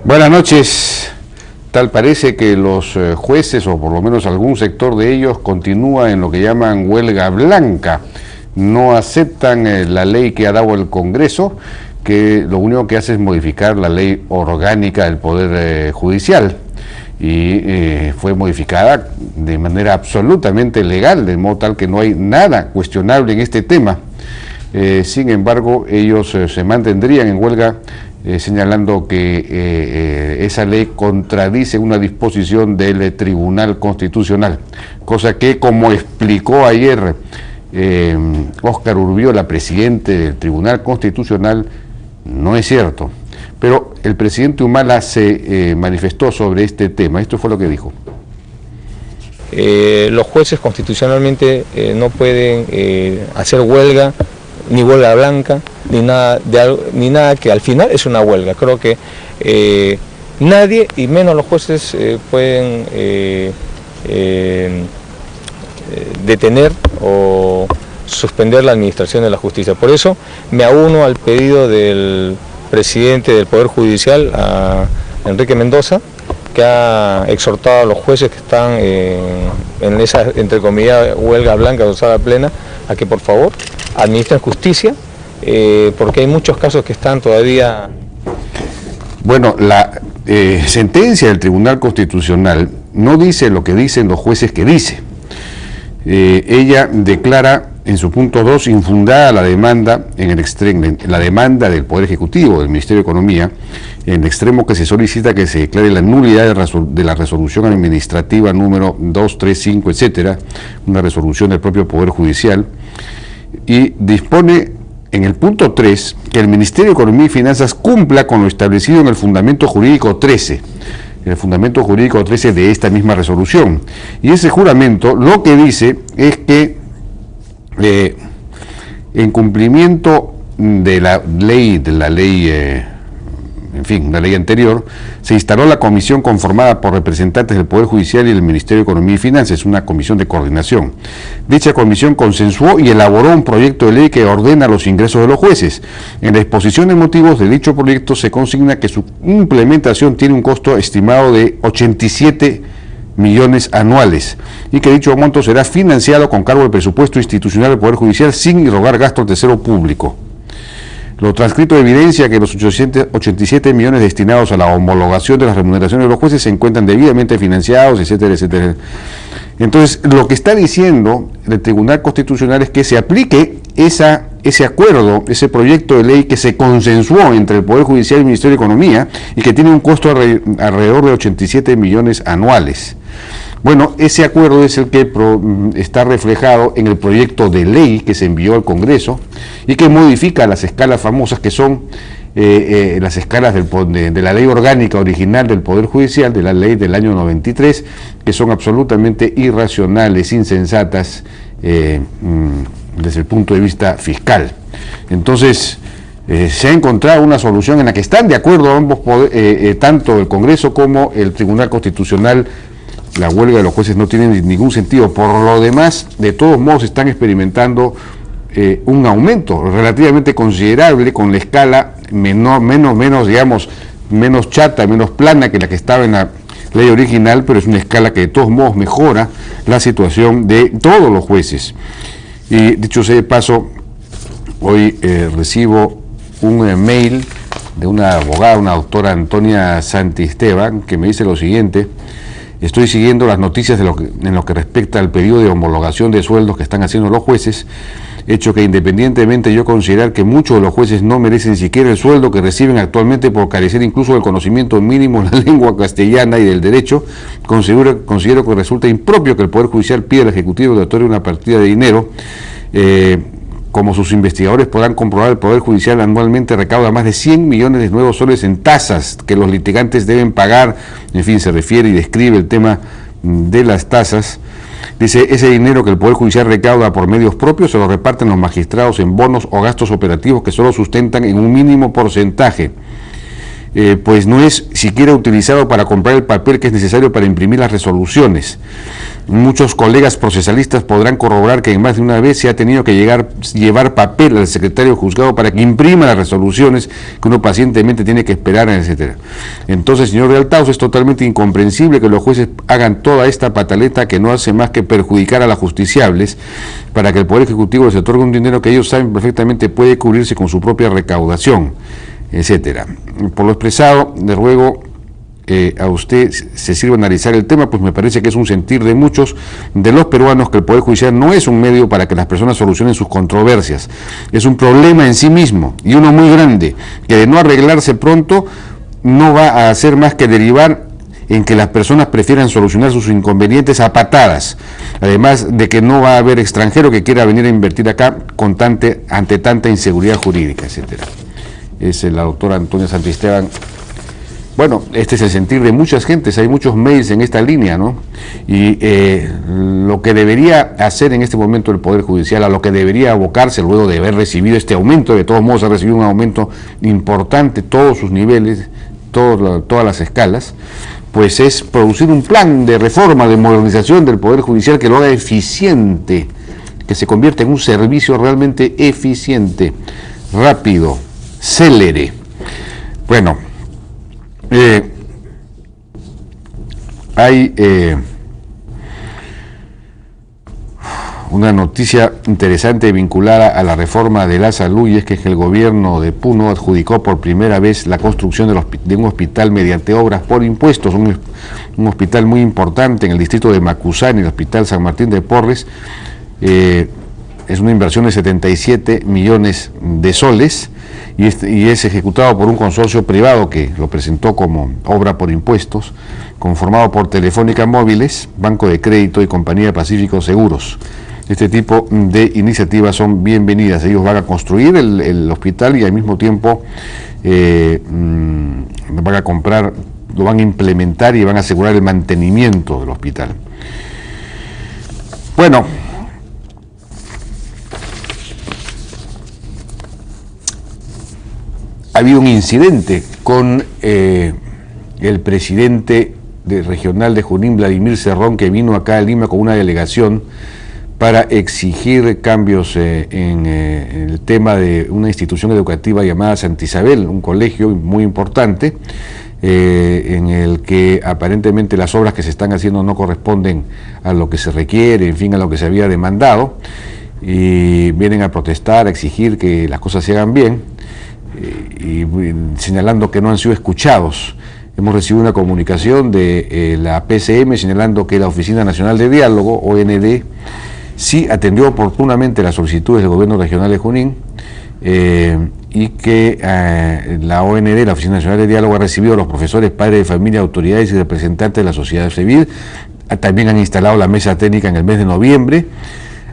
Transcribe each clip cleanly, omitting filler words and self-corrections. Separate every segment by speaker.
Speaker 1: Buenas noches. Tal parece que los jueces, o por lo menos algún sector de ellos, continúa en lo que llaman huelga blanca. No aceptan la ley que ha dado el Congreso, que lo único que hace es modificar la ley orgánica del Poder Judicial. Y fue modificada de manera absolutamente legal, de modo tal que no hay nada cuestionable en este tema. Sin embargo, ellos se mantendrían en huelga señalando que esa ley contradice una disposición del Tribunal Constitucional, cosa que, como explicó ayer Óscar Urbiola, presidente del Tribunal Constitucional, no es cierto. Pero el presidente Humala se manifestó sobre este tema. Esto fue lo que dijo.
Speaker 2: Los jueces constitucionalmente no pueden hacer huelga, ni huelga blanca, ni nada que al final es una huelga. Creo que nadie, y menos los jueces, pueden detener o suspender la administración de la justicia. Por eso me auno al pedido del presidente del Poder Judicial, a Enrique Mendoza, que ha exhortado a los jueces que están en esa, entre comillas, huelga blanca o sala plena, a que por favor administren justicia, porque hay muchos casos que están todavía...
Speaker 1: Bueno, la sentencia del Tribunal Constitucional no dice lo que dicen los jueces que dice. Ella declara en su punto 2 infundada la demanda en el extremo, la demanda del Poder Ejecutivo, del Ministerio de Economía, en el extremo que se solicita que se declare la nulidad de la resolución administrativa número 235, etcétera, una resolución del propio Poder Judicial, y dispone en el punto 3 que el Ministerio de Economía y Finanzas cumpla con lo establecido en el fundamento jurídico 13, el fundamento jurídico 13 de esta misma resolución. Y ese juramento lo que dice es que en cumplimiento de la ley, en fin, una ley anterior, se instaló la comisión conformada por representantes del Poder Judicial y del Ministerio de Economía y Finanzas, una comisión de coordinación. Dicha comisión consensuó y elaboró un proyecto de ley que ordena los ingresos de los jueces. En la exposición de motivos de dicho proyecto se consigna que su implementación tiene un costo estimado de 87 millones anuales y que dicho monto será financiado con cargo del presupuesto institucional del Poder Judicial sin irrogar gasto al tercero público. Lo transcrito evidencia que los 87 millones destinados a la homologación de las remuneraciones de los jueces se encuentran debidamente financiados, etcétera, etcétera. Entonces, lo que está diciendo el Tribunal Constitucional es que se aplique ese acuerdo, ese proyecto de ley que se consensuó entre el Poder Judicial y el Ministerio de Economía y que tiene un costo alrededor de 87 millones anuales. Bueno, ese acuerdo es el que está reflejado en el proyecto de ley que se envió al Congreso y que modifica las escalas famosas que son las escalas de la ley orgánica original del Poder Judicial, de la ley del año 93, que son absolutamente irracionales, insensatas desde el punto de vista fiscal. Entonces, se ha encontrado una solución en la que están de acuerdo ambos tanto el Congreso como el Tribunal Constitucional. La huelga de los jueces no tiene ningún sentido. Por lo demás, de todos modos, están experimentando un aumento relativamente considerable con la escala menos chata, menos plana que la que estaba en la ley original, pero es una escala que de todos modos mejora la situación de todos los jueces. Y dicho sea de paso, hoy recibo un mail de una abogada, una doctora Antonia Santisteban, que me dice lo siguiente: estoy siguiendo las noticias en lo que respecta al periodo de homologación de sueldos que están haciendo los jueces, hecho que independientemente yo considerar que muchos de los jueces no merecen siquiera el sueldo que reciben actualmente por carecer incluso del conocimiento mínimo de la lengua castellana y del derecho, considero que resulta impropio que el Poder Judicial pida al Ejecutivo que otorgue una partida de dinero. Como sus investigadores podrán comprobar, el Poder Judicial anualmente recauda más de 100 millones de nuevos soles en tasas que los litigantes deben pagar. En fin, se refiere y describe el tema de las tasas. Dice, ese dinero que el Poder Judicial recauda por medios propios se lo reparten los magistrados en bonos o gastos operativos que solo sustentan en un mínimo porcentaje. Pues no es siquiera utilizado para comprar el papel que es necesario para imprimir las resoluciones. Muchos colegas procesalistas podrán corroborar que en más de una vez se ha tenido que llevar papel al secretario juzgado para que imprima las resoluciones que uno pacientemente tiene que esperar, etcétera. Entonces, señor Realtaus, es totalmente incomprensible que los jueces hagan toda esta pataleta que no hace más que perjudicar a los justiciables para que el Poder Ejecutivo les otorgue un dinero que ellos saben perfectamente puede cubrirse con su propia recaudación, etcétera. Por lo expresado, le ruego a usted se sirva a analizar el tema, pues me parece que es un sentir de muchos de los peruanos que el Poder Judicial no es un medio para que las personas solucionen sus controversias, es un problema en sí mismo y uno muy grande, que de no arreglarse pronto no va a hacer más que derivar en que las personas prefieran solucionar sus inconvenientes a patadas, además de que no va a haber extranjero que quiera venir a invertir acá ante tanta inseguridad jurídica, etcétera. Es la doctora Antonia Santisteban. Bueno, este es el sentir de muchas gentes, hay muchos mails en esta línea, ¿no? Y lo que debería hacer en este momento el Poder Judicial, a lo que debería abocarse luego de haber recibido este aumento, de todos modos ha recibido un aumento importante, todos sus niveles, todas las escalas, pues es producir un plan de reforma, de modernización del Poder Judicial que lo haga eficiente, que se convierta en un servicio realmente eficiente, rápido, célere. Bueno, hay una noticia interesante vinculada a la reforma de la salud, y es que el gobierno de Puno adjudicó por primera vez la construcción de un hospital mediante obras por impuestos, un hospital muy importante en el distrito de Macusán, el Hospital San Martín de Porres. Es una inversión de 77 millones de soles y es ejecutado por un consorcio privado que lo presentó como obra por impuestos, conformado por Telefónica Móviles, Banco de Crédito y Compañía Pacífico Seguros. Este tipo de iniciativas son bienvenidas. Ellos van a construir el hospital y al mismo tiempo van a comprar, lo van a implementar y van a asegurar el mantenimiento del hospital. Bueno, ha habido un incidente con el presidente regional de Junín, Vladimir Cerrón, que vino acá a Lima con una delegación para exigir cambios en el tema de una institución educativa llamada Santa Isabel, un colegio muy importante, en el que aparentemente las obras que se están haciendo no corresponden a lo que se requiere, en fin, a lo que se había demandado, y vienen a protestar, a exigir que las cosas se hagan bien, y señalando que no han sido escuchados. Hemos recibido una comunicación de la PCM señalando que la Oficina Nacional de Diálogo, OND, sí atendió oportunamente las solicitudes del Gobierno Regional de Junín, y que la OND, la Oficina Nacional de Diálogo, ha recibido a los profesores, padres de familia, autoridades y representantes de la sociedad civil. También han instalado la mesa técnica en el mes de noviembre.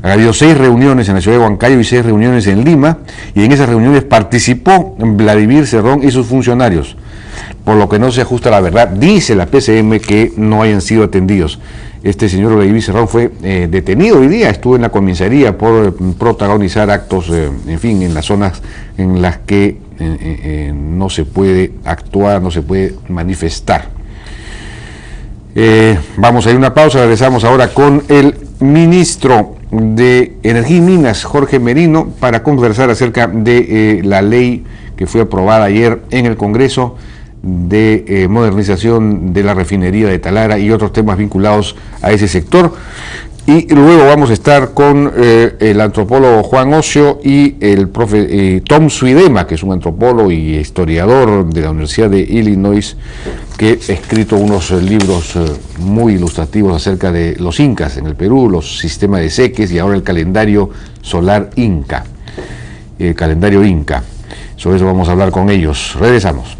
Speaker 1: Ha habido 6 reuniones en la ciudad de Huancayo y 6 reuniones en Lima, y en esas reuniones participó Vladimir Cerrón y sus funcionarios, por lo que no se ajusta a la verdad. Dice la PCM que no hayan sido atendidos. Este señor Vladimir Cerrón fue detenido hoy día, estuvo en la comisaría por protagonizar actos, en fin, en las zonas en las que no se puede actuar, no se puede manifestar. Vamos a ir a una pausa, regresamos ahora con el ministro de Energía y Minas, Jorge Merino, para conversar acerca de la ley que fue aprobada ayer en el Congreso de modernización de la refinería de Talara y otros temas vinculados a ese sector. Y luego vamos a estar con el antropólogo Juan Ocio y el profe Tom Suidema, que es un antropólogo y historiador de la Universidad de Illinois, que ha escrito unos libros muy ilustrativos acerca de los incas en el Perú, los sistemas de seques y ahora el calendario solar inca, el calendario inca. Sobre eso vamos a hablar con ellos. Regresamos.